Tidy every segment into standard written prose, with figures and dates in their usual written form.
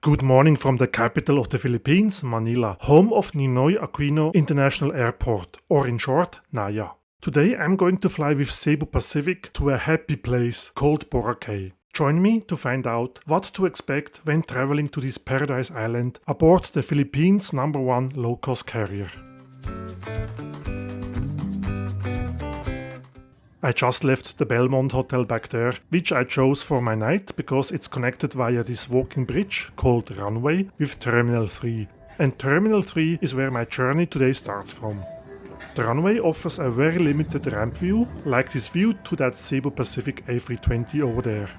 Good morning from the capital of the Philippines, Manila, home of Ninoy Aquino International Airport, or in short, NAIA. Today I'm going to fly with Cebu Pacific to a happy place called Boracay. Join me to find out what to expect when traveling to this paradise island aboard the Philippines' #1 low-cost carrier. I just left the Belmont Hotel back there, which I chose for my night because it's connected via this walking bridge called Runway with Terminal 3. And Terminal 3 is where my journey today starts from. The runway offers a very limited ramp view, like this view to that Cebu Pacific A320 over there.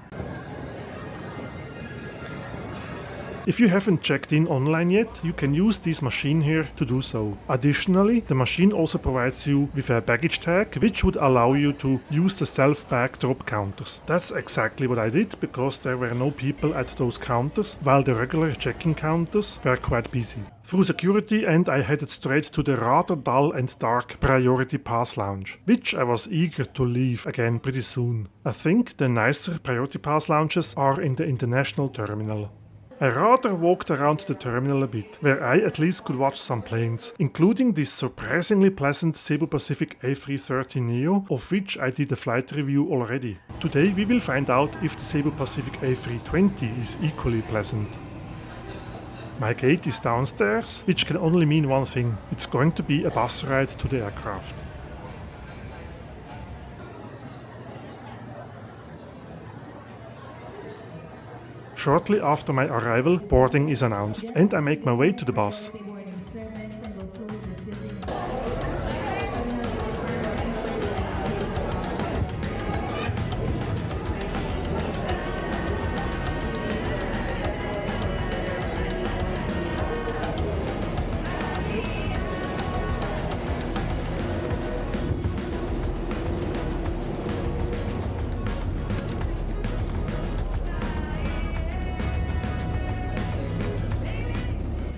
If you haven't checked in online yet, you can use this machine here to do so. Additionally, the machine also provides you with a baggage tag, which would allow you to use the self-bag drop counters. That's exactly what I did, because there were no people at those counters, while the regular check-in counters were quite busy. Through security, and I headed straight to the rather dull and dark Priority Pass lounge, which I was eager to leave again pretty soon. I think the nicer Priority Pass lounges are in the international terminal. I rather walked around the terminal a bit, where I at least could watch some planes, including this surprisingly pleasant Cebu Pacific A330neo, of which I did a flight review already. Today we will find out if the Cebu Pacific A320 is equally pleasant. My gate is downstairs, which can only mean one thing: it's going to be a bus ride to the aircraft. Shortly after my arrival, boarding is announced, and I make my way to the bus.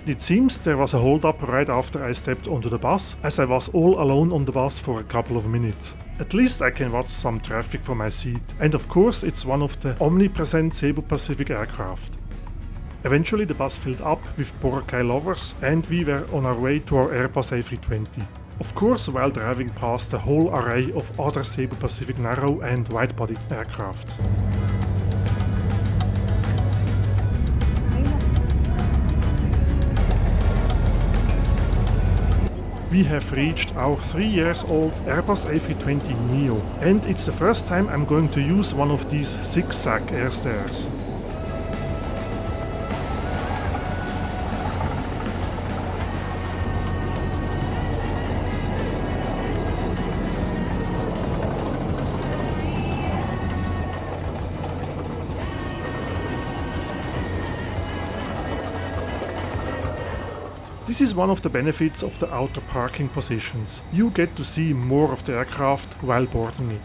It seems there was a hold-up right after I stepped onto the bus, as I was all alone on the bus for a couple of minutes. At least I can watch some traffic from my seat, and of course it's one of the omnipresent Cebu Pacific aircraft. Eventually the bus filled up with Boracay lovers, and we were on our way to our Airbus A320. Of course, while driving past a whole array of other Cebu Pacific narrow and wide-body aircraft. We have reached our 3-year-old Airbus A320neo, and it's the first time I'm going to use one of these zigzag air stairs. This is one of the benefits of the outer parking positions. You get to see more of the aircraft while boarding it.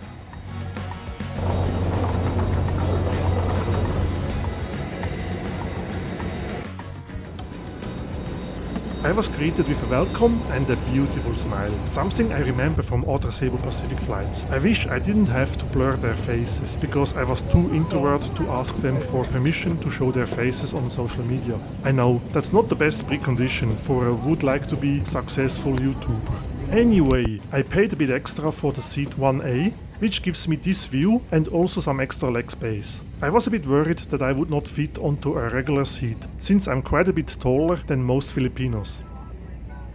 I was greeted with a welcome and a beautiful smile, something I remember from other Cebu Pacific flights. I wish I didn't have to blur their faces, because I was too introverted to ask them for permission to show their faces on social media. I know, that's not the best precondition for a would-like-to-be successful YouTuber. Anyway, I paid a bit extra for the seat 1A, which gives me this view and also some extra leg space. I was a bit worried that I would not fit onto a regular seat, since I'm quite a bit taller than most Filipinos.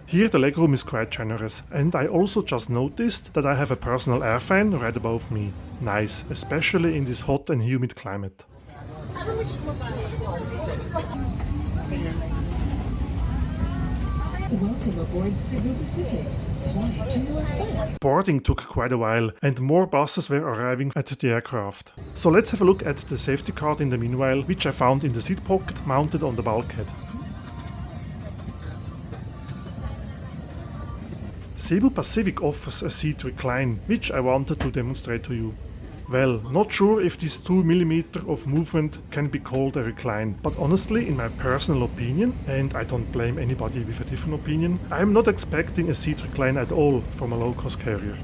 Here the legroom is quite generous, and I also just noticed that I have a personal air fan right above me. Nice, especially in this hot and humid climate. Welcome aboard Cebu Pacific. Fly to your flight. Boarding took quite a while, and more buses were arriving at the aircraft. So let's have a look at the safety card in the meanwhile, which I found in the seat pocket mounted on the bulkhead. Cebu Pacific offers a seat recline, which I wanted to demonstrate to you. Well, not sure if this 2 mm of movement can be called a recline, but honestly, in my personal opinion, and I don't blame anybody with a different opinion, I'm not expecting a seat recline at all from a low-cost carrier.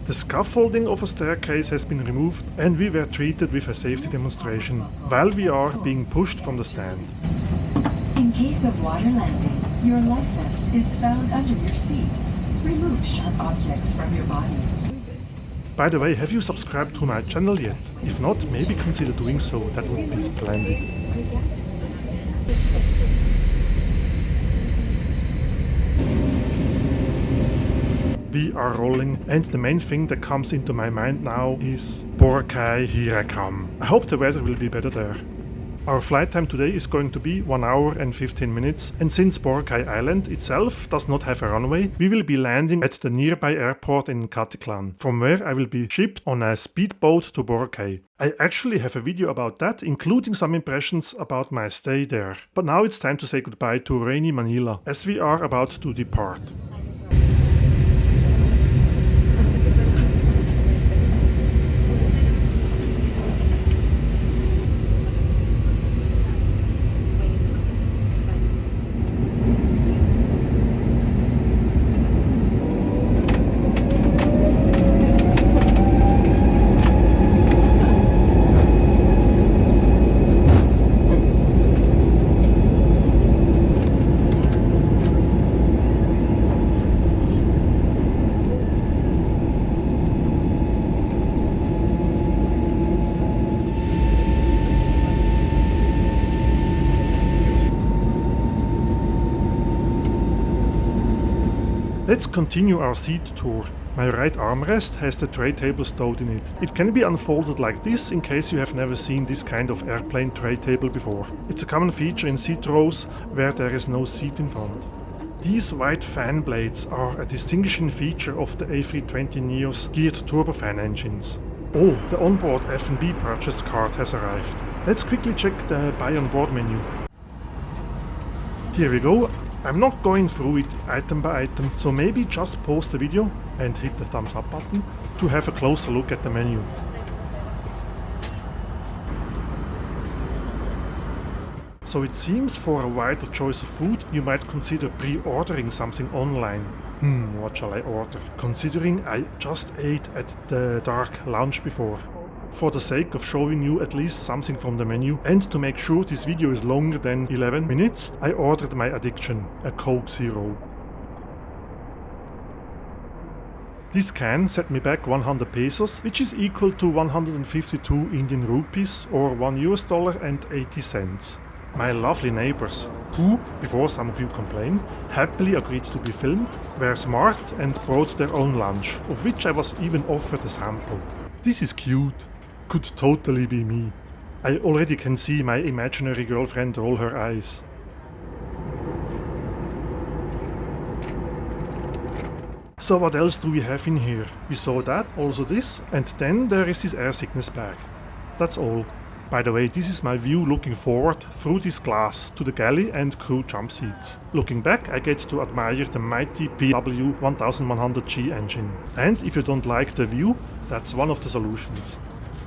The scaffolding of a staircase has been removed and we were treated with a safety demonstration while we are being pushed from the stand. In case of water landing, your life vest is found under your seat. Remove sharp objects from your body. By the way, have you subscribed to my channel yet? If not, maybe consider doing so, that would be splendid. We are rolling, and the main thing that comes into my mind now is Boracay, here I come. I hope the weather will be better there. Our flight time today is going to be 1 hour and 15 minutes, and since Boracay Island itself does not have a runway, we will be landing at the nearby airport in Caticlan, from where I will be shipped on a speedboat to Boracay. I actually have a video about that, including some impressions about my stay there. But now it's time to say goodbye to rainy Manila, as we are about to depart. Let's continue our seat tour. My right armrest has the tray table stowed in it. It can be unfolded like this in case you have never seen this kind of airplane tray table before. It's a common feature in seat rows where there is no seat in front. These white fan blades are a distinguishing feature of the A320neo's geared turbofan engines. Oh, the onboard F&B purchase card has arrived. Let's quickly check the buy on board menu. Here we go. I'm not going through it item by item, so maybe just pause the video and hit the thumbs up button to have a closer look at the menu. So it seems for a wider choice of food you might consider pre-ordering something online. What shall I order? Considering I just ate at the dark lounge before. For the sake of showing you at least something from the menu and to make sure this video is longer than 11 minutes, I ordered my addiction, a Coke Zero. This can set me back 100 pesos, which is equal to 152 Indian rupees or $1 and 80 cents. My lovely neighbors, who, before some of you complain, happily agreed to be filmed, were smart and brought their own lunch, of which I was even offered a sample. This is cute. Could totally be me. I already can see my imaginary girlfriend roll her eyes. So what else do we have in here? We saw that, also this, and then there is this air sickness bag. That's all. By the way, this is my view looking forward through this glass to the galley and crew jump seats. Looking back, I get to admire the mighty PW1100G engine. And if you don't like the view, that's one of the solutions.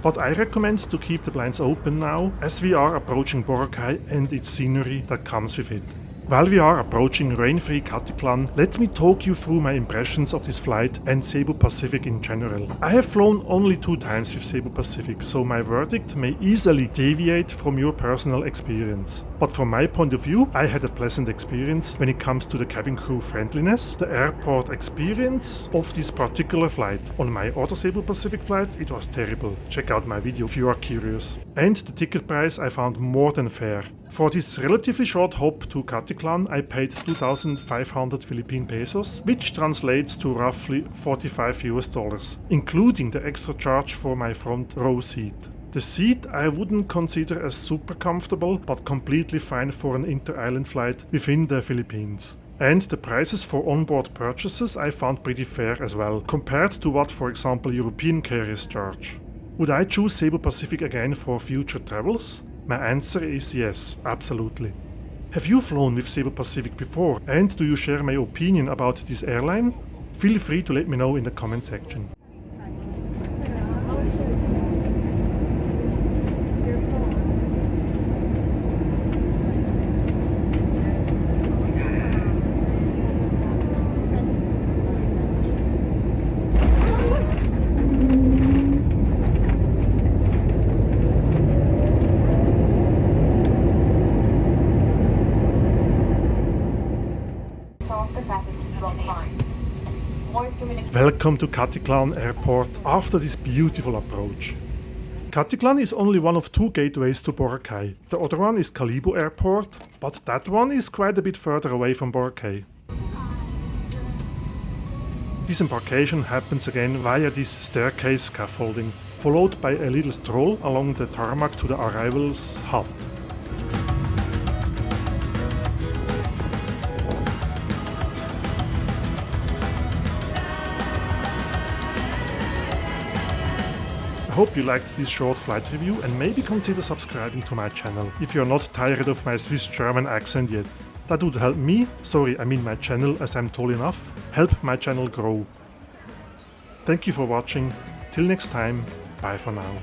But I recommend to keep the blinds open now, as we are approaching Boracay and its scenery that comes with it. While we are approaching rain-free Caticlan, let me talk you through my impressions of this flight and Cebu Pacific in general. I have flown only 2 times with Cebu Pacific, so my verdict may easily deviate from your personal experience. But from my point of view, I had a pleasant experience when it comes to the cabin crew friendliness, the airport experience of this particular flight. On my other Cebu Pacific flight, it was terrible. Check out my video if you are curious. And the ticket price I found more than fair. For this relatively short hop to Caticlan, I paid 2,500 Philippine pesos, which translates to roughly $45, including the extra charge for my front row seat. The seat I wouldn't consider as super comfortable, but completely fine for an inter-island flight within the Philippines. And the prices for onboard purchases I found pretty fair as well, compared to what, for example, European carriers charge. Would I choose Cebu Pacific again for future travels? My answer is yes, absolutely. Have you flown with Cebu Pacific before, and do you share my opinion about this airline? Feel free to let me know in the comment section. Welcome to Caticlan Airport after this beautiful approach. Caticlan is only one of 2 gateways to Boracay. The other one is Cebu Airport, but that one is quite a bit further away from Boracay. Disembarkation happens again via this staircase scaffolding, followed by a little stroll along the tarmac to the arrivals hut. I hope you liked this short flight review and maybe consider subscribing to my channel if you're not tired of my Swiss German accent yet. That would help me, my channel as I'm tall enough, help my channel grow. Thank you for watching. Till next time, bye for now.